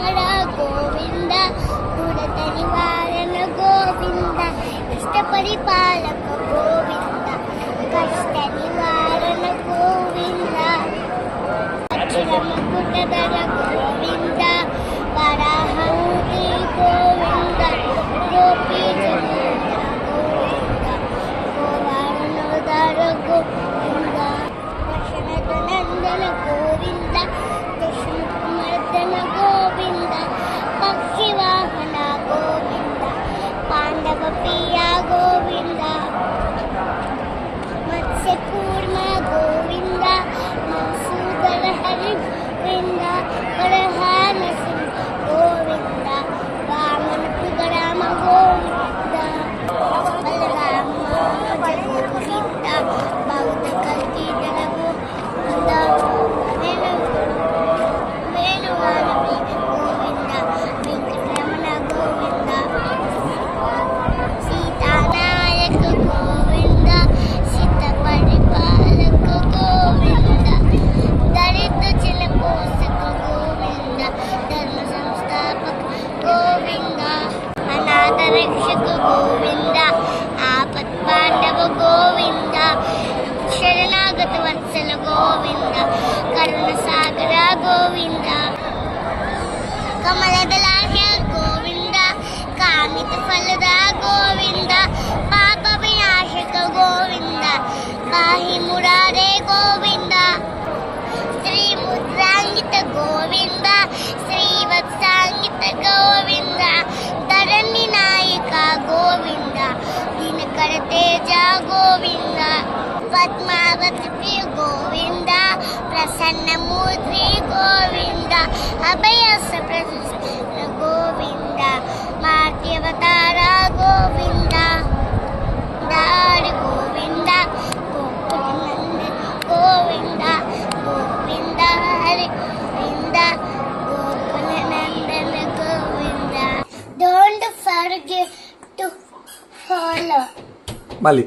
తార గోవింద దురత నివారణ గోవింద ఇష్ట పరిపాలక గోవింద కష్ట నివారణ గోవింద అక్షరముకుటధర గోవింద వరాహముఖి గోవింద గోపీజనోధర గోవింద గోవర్ణోధర గోవింద నందన గోవింద దశముఖమర్దన గోవింద పక్షివాహన గోవింద పాండవ ప్రియ గోవింద మత్స్యకూర్మ గోవింద మధుసూదన హరి గోవింద వరహాన సింహ గోవింద వామన పుగరామ గోవింద బలరామ గోవింద బౌద్ధ కల్కీధర గోవింద వేణుమానవి గోవింద వెంకటరమణ గోవింద సీతానాయక గోవింద సీత పరిపాలక గోవింద దరిద్ర జల పోషక గోవింద ధర్మ సంస్థాపక గోవింద అనాథ రక్షక గోవింద ఆపత్ పాండవ గోవింద శరణాగత వత్సల గోవింద కరుణ సాగర గోవింద కమలదళాక్ష గోవింద కామిత ఫలద గోవింద పాప వినాశక గోవింద పాహి మురారే గోవింద శ్రీ ముద్రాంగిత గోవింద శ్రీవత్సాంగిత గోవింద ధరణి నాయక గోవింద దినకర తేజ గోవింద పద్మావతి ప్రియ గోవింద ప్రసన్నమూర్తి గోవింద అభయస ప్రశస్త గోవింద మాధ్యవతార గోవింద దారి Govinda గోకులంద Govinda Govinda Hari Govinda గోకులనందన Govinda. Don't forget to follow. మళ్ళీ